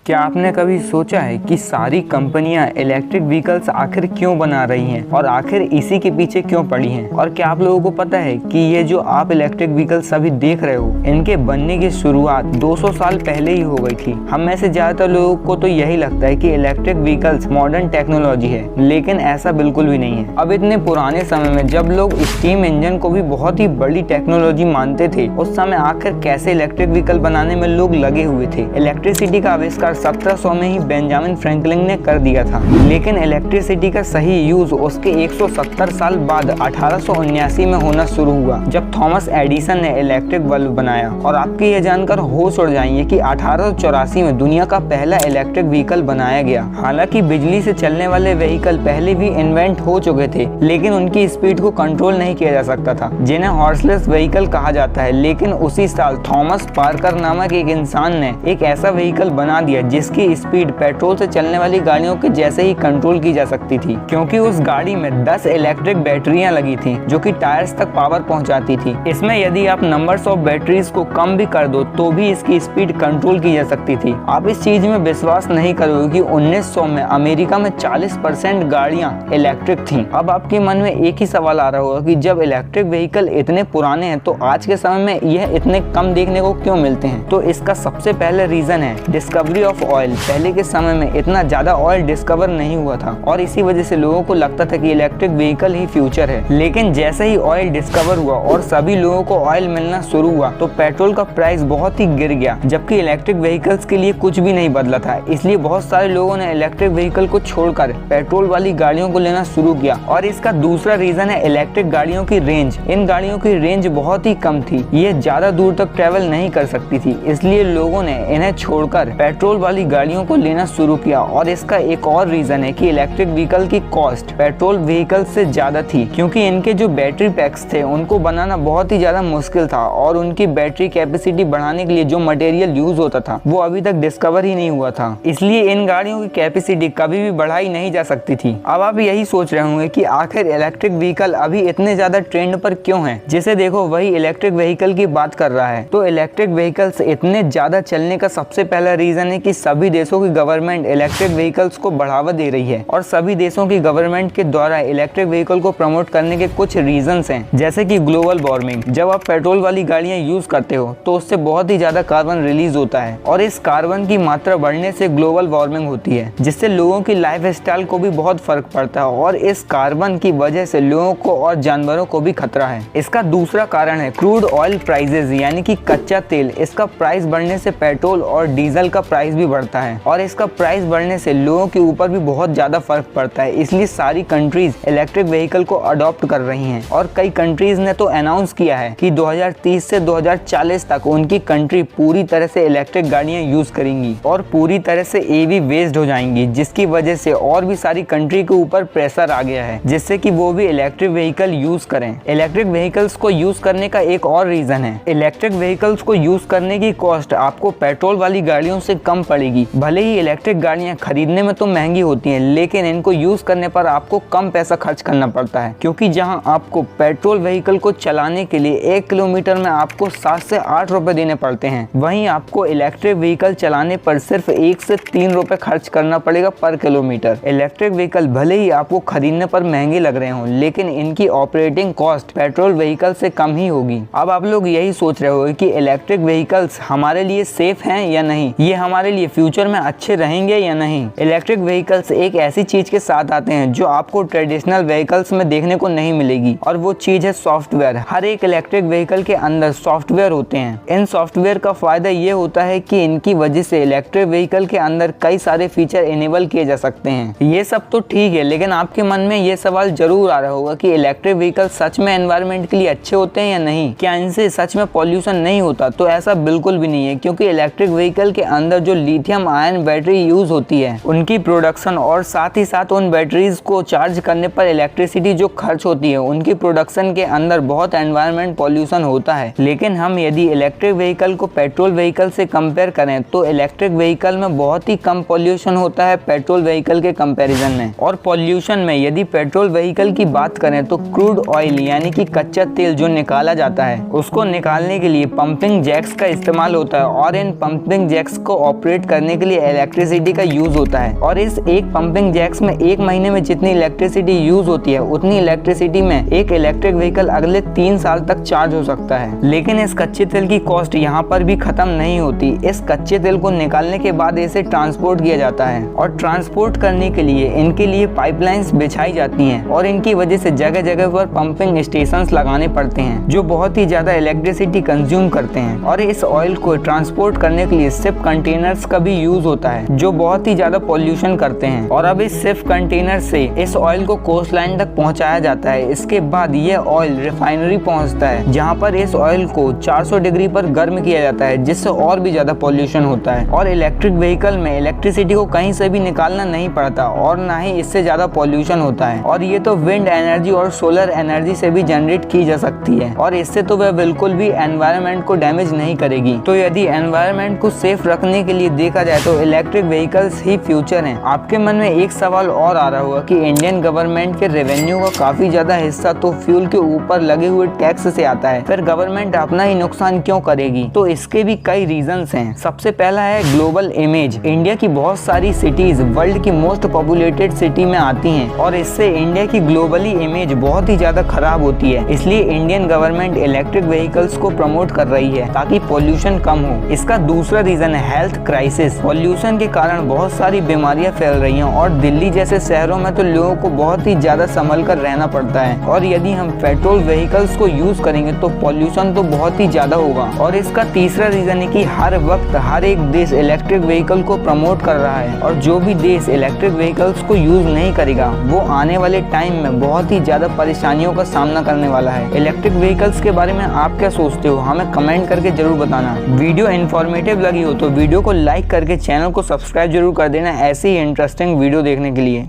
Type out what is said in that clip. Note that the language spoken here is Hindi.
क्या आपने कभी सोचा है कि सारी कंपनियां इलेक्ट्रिक व्हीकल्स आखिर क्यों बना रही हैं और आखिर इसी के पीछे क्यों पड़ी हैं? और क्या आप लोगों को पता है कि ये जो आप इलेक्ट्रिक व्हीकल्स अभी देख रहे हो, इनके बनने की शुरुआत 200 साल पहले ही हो गई थी। हम में से ज्यादातर लोगों को तो यही लगता है कि इलेक्ट्रिक व्हीकल्स मॉडर्न टेक्नोलॉजी है, लेकिन ऐसा बिल्कुल भी नहीं है। अब इतने पुराने समय में जब लोग स्टीम इंजन को भी बहुत ही बड़ी टेक्नोलॉजी मानते थे, उस समय आखिर कैसे इलेक्ट्रिक व्हीकल बनाने में लोग लगे हुए थे। इलेक्ट्रिसिटी का आविष्कार 1700 में ही बेंजामिन फ्रैंकलिन ने कर दिया था, लेकिन इलेक्ट्रिसिटी का सही यूज उसके 170 साल बाद 1879 में होना शुरू हुआ, जब थॉमस एडिसन ने इलेक्ट्रिक बल्ब बनाया। और आपके ये जानकर होश उड़ जाएंगे कि 1884 में दुनिया का पहला इलेक्ट्रिक व्हीकल बनाया गया। हालांकि बिजली से चलने वाले व्हीकल पहले भी इन्वेंट हो चुके थे, लेकिन उनकी स्पीड को कंट्रोल नहीं किया जा सकता था, जिन्हें हॉर्सलेस व्हीकल कहा जाता है। लेकिन उसी साल थॉमस पार्कर नामक एक इंसान ने एक ऐसा व्हीकल बना दिया जिसकी स्पीड पेट्रोल से चलने वाली गाड़ियों के जैसे ही कंट्रोल की जा सकती थी, क्योंकि उस गाड़ी में 10 इलेक्ट्रिक बैटरियां लगी थी जो कि टायर्स तक पावर पहुंचाती थी। इसमें यदि आप नंबर्स ऑफ बैटरीज को कम भी कर दो तो भी इसकी स्पीड कंट्रोल की जा सकती थी। आप इस चीज में विश्वास नहीं करोगे कि 1900 में अमेरिका में 40% गाड़ियां इलेक्ट्रिक थी। अब आपके मन में एक ही सवाल आ रहा होगा कि जब इलेक्ट्रिक व्हीकल इतने पुराने हैं तो आज के समय में यह इतने कम देखने को क्यों मिलते हैं? तो इसका सबसे पहले रीजन है डिस्कवरी ऑफ ऑयल। पहले के समय में इतना ज्यादा ऑयल डिस्कवर नहीं हुआ था और इसी वजह से लोगों को लगता था कि इलेक्ट्रिक व्हीकल ही फ्यूचर है। लेकिन जैसे ही ऑयल डिस्कवर हुआ और सभी लोगों को ऑयल मिलना शुरू हुआ तो पेट्रोल का प्राइस बहुत ही गिर गया, जबकि इलेक्ट्रिक व्हीकल्स के लिए कुछ भी नहीं बदला था। इसलिए बहुत सारे लोगों ने इलेक्ट्रिक व्हीकल को छोड़कर पेट्रोल वाली गाड़ियों को लेना शुरू किया। और इसका दूसरा रीजन है इलेक्ट्रिक गाड़ियों की रेंज। इन गाड़ियों की रेंज बहुत ही कम थी, ये ज्यादा दूर तक ट्रेवल नहीं कर सकती थी, इसलिए लोगों ने इन्हें छोड़कर पेट्रोल वाली गाड़ियों को लेना शुरू किया। और इसका एक और रीजन है कि इलेक्ट्रिक व्हीकल की कॉस्ट पेट्रोल व्हीकल से ज्यादा थी, क्योंकि इनके जो बैटरी पैक्स थे उनको बनाना बहुत ही ज्यादा मुश्किल था और उनकी बैटरी कैपेसिटी बढ़ाने के लिए जो मटेरियल यूज होता था वो अभी तक डिस्कवर ही नहीं हुआ था। इसलिए इन गाड़ियों की कैपेसिटी कभी भी बढ़ाई नहीं जा सकती थी। अब आप यही सोच रहे होंगे कि आखिर इलेक्ट्रिक व्हीकल अभी इतने ज्यादा ट्रेंड पर क्यों है? जिसे देखो वही इलेक्ट्रिक व्हीकल की बात कर रहा है। तो इलेक्ट्रिक व्हीकल्स इतने ज्यादा चलने का सबसे पहला रीजन है कि सभी देशों की गवर्नमेंट इलेक्ट्रिक व्हीकल्स को बढ़ावा दे रही है और सभी देशों की गवर्नमेंट के द्वारा इलेक्ट्रिक व्हीकल को प्रमोट करने के कुछ रीजंस हैं, जैसे कि ग्लोबल वार्मिंग। जब आप पेट्रोल वाली गाड़ियां यूज करते हो तो उससे बहुत ही ज्यादा कार्बन रिलीज होता है और इस कार्बन की मात्रा बढ़ने से ग्लोबल वार्मिंग होती है, जिससे लोगों की लाइफ स्टाइल को भी बहुत फर्क पड़ता है और इस कार्बन की वजह से लोगों को और जानवरों को भी खतरा है। इसका दूसरा कारण है क्रूड ऑयल प्राइसेस, यानी कि कच्चा तेल। इसका प्राइस बढ़ने से पेट्रोल और डीजल का प्राइस भी बढ़ता है और इसका प्राइस बढ़ने से लोगों के ऊपर भी बहुत ज्यादा फर्क पड़ता है। इसलिए सारी कंट्रीज इलेक्ट्रिक व्हीकल को अडॉप्ट कर रही हैं और कई कंट्रीज ने तो अनाउंस किया है कि 2030 से 2040 तक उनकी कंट्री पूरी तरह से इलेक्ट्रिक गाड़ियां यूज करेंगी और पूरी तरह से ईवी बेस्ड हो जाएंगी, जिसकी वजह से और भी सारी कंट्री के ऊपर प्रेशर आ गया है जिससे कि वो भी इलेक्ट्रिक व्हीकल यूज करें। इलेक्ट्रिक व्हीकल्स को यूज करने का एक और रीजन है, इलेक्ट्रिक व्हीकल्स को यूज करने की कॉस्ट आपको पेट्रोल वाली गाड़ियों से कम पड़ेगी। भले ही इलेक्ट्रिक गाड़ियां खरीदने में तो महंगी होती हैं, लेकिन इनको यूज करने पर आपको कम पैसा खर्च करना पड़ता है, क्योंकि जहां आपको पेट्रोल व्हीकल को चलाने के लिए 1 किलोमीटर में आपको 7 से 8 रुपए देने पड़ते हैं, वहीं आपको इलेक्ट्रिक व्हीकल चलाने पर सिर्फ 1 से 3 रुपए खर्च करना पड़ेगा पर किलोमीटर। इलेक्ट्रिक व्हीकल भले ही आपको खरीदने पर महंगे लग रहे हों, लेकिन इनकी ऑपरेटिंग कॉस्ट पेट्रोल व्हीकल से कम ही होगी। अब आप लोग यही सोच रहे हो कि इलेक्ट्रिक व्हीकल्स हमारे लिए सेफ हैं या नहीं, ये हमारे लिए फ्यूचर में अच्छे रहेंगे या नहीं। इलेक्ट्रिक व्हीकल्स एक ऐसी चीज के साथ आते हैं जो आपको ट्रेडिशनल व्हीकल्स में देखने को नहीं मिलेगी, और वो चीज है सॉफ्टवेयर। हर एक इलेक्ट्रिक व्हीकल के अंदर सॉफ्टवेयर होते हैं। इन सॉफ्टवेयर का फायदा ये होता है कि इनकी वजह से इलेक्ट्रिक व्हीकल के अंदर कई सारे फीचर इनेबल किए जा सकते हैं। ये सब तो ठीक है, लेकिन आपके मन में ये सवाल जरूर आ रहा होगा कि इलेक्ट्रिक व्हीकल सच में एनवायरनमेंट के लिए अच्छे होते हैं या नहीं, क्या इनसे सच में पॉल्यूशन नहीं होता? तो ऐसा बिल्कुल भी नहीं है, क्योंकि इलेक्ट्रिक व्हीकल के अंदर जो लिथियम आयन बैटरी यूज होती है उनकी प्रोडक्शन और साथ ही साथ उन बैटरीज को चार्ज करने पर इलेक्ट्रिसिटी जो खर्च होती है उनकी प्रोडक्शन के अंदर बहुत एनवायरनमेंट पॉल्यूशन होता है। लेकिन हम यदि इलेक्ट्रिक व्हीकल को पेट्रोल व्हीकल से कंपेयर करें तो इलेक्ट्रिक व्हीकल में बहुत ही कम पॉल्यूशन होता है पेट्रोल व्हीकल के कंपैरिजन में। और पॉल्यूशन में यदि पेट्रोल व्हीकल की बात करें तो क्रूड ऑयल यानी कि कच्चा तेल जो निकाला जाता है उसको निकालने के लिए पंपिंग जैक्स का इस्तेमाल होता है और इन पंपिंग जैक्स को ऑपरेट ऑपरेट करने के लिए इलेक्ट्रिसिटी का यूज होता है और इस एक पंपिंग जैक्स में एक महीने में जितनी इलेक्ट्रिसिटी यूज होती है उतनी इलेक्ट्रिसिटी में एक इलेक्ट्रिक व्हीकल अगले 3 साल तक चार्ज हो सकता है। लेकिन इस कच्चे तेल की कॉस्ट यहाँ पर भी खत्म नहीं होती। इस कच्चे तेल को निकालने के बाद इसे ट्रांसपोर्ट किया जाता है और ट्रांसपोर्ट करने के लिए इनके लिए पाइपलाइंस बिछाई जाती हैं और इनकी वजह से जगह जगह पर पंपिंग स्टेशंस लगाने पड़ते हैं जो बहुत ही ज्यादा इलेक्ट्रिसिटी कंज्यूम करते हैं। और इस ऑयल को ट्रांसपोर्ट करने के लिए शिप कंटेनर्स का भी यूज होता है जो बहुत ही ज्यादा पॉल्यूशन करते हैं। और अब इस शिप कंटेनर से इस ऑयल को कोस्ट लाइन तक पहुंचाया जाता है। इसके बाद ये ऑयल रिफाइनरी पहुंचता है जहां पर इस ऑयल को 400 डिग्री पर गर्म किया जाता है जिससे और भी ज्यादा पॉल्यूशन होता है। और इलेक्ट्रिक व्हीकल में इलेक्ट्रिसिटी को कहीं से भी निकालना नहीं पड़ता और ना ही इससे ज्यादा पॉल्यूशन होता है। और ये तो विंड एनर्जी और सोलर एनर्जी से भी जनरेट की जा सकती है और इससे तो वह बिल्कुल भी एनवायरनमेंट को डैमेज नहीं करेगी। तो यदि एनवायरनमेंट को सेफ रखने के लिए देखा जाए तो इलेक्ट्रिक व्हीकल्स ही फ्यूचर हैं। आपके मन में एक सवाल और आ रहा होगा कि इंडियन गवर्नमेंट के रेवेन्यू का काफी ज्यादा हिस्सा तो फ्यूल के ऊपर लगे हुए टैक्स से आता है, फिर गवर्नमेंट अपना ही नुकसान क्यों करेगी? तो इसके भी कई रीजंस हैं। सबसे पहला है ग्लोबल इमेज। इंडिया की बहुत सारी सिटीज वर्ल्ड की मोस्ट पॉपुलेटेड सिटी में आती हैं और इससे इंडिया की ग्लोबली इमेज बहुत ही ज्यादा खराब होती है। इसलिए इंडियन गवर्नमेंट इलेक्ट्रिक व्हीकल्स को प्रमोट कर रही है ताकि पॉल्यूशन कम हो। इसका दूसरा रीजन है हेल्थ क्राइसिस। पॉल्यूशन के कारण बहुत सारी बीमारियां फैल रही हैं और दिल्ली जैसे शहरों में तो लोगों को बहुत ही ज्यादा संभल कर रहना पड़ता है। और यदि हम पेट्रोल व्हीकल्स को यूज करेंगे तो पॉल्यूशन तो बहुत ही ज्यादा होगा। और इसका तीसरा रीजन है कि हर वक्त हर एक देश इलेक्ट्रिक व्हीकल को प्रमोट कर रहा है और जो भी देश इलेक्ट्रिक व्हीकल्स को यूज नहीं करेगा वो आने वाले टाइम में बहुत ही ज्यादा परेशानियों का सामना करने वाला है। इलेक्ट्रिक व्हीकल्स के बारे में आप क्या सोचते हो हमें कमेंट करके जरूर बताना। वीडियो इन्फॉर्मेटिव लगी हो तो वीडियो को लाइक करके चैनल को सब्सक्राइब जरूर कर देना ऐसे ही इंटरेस्टिंग वीडियो देखने के लिए।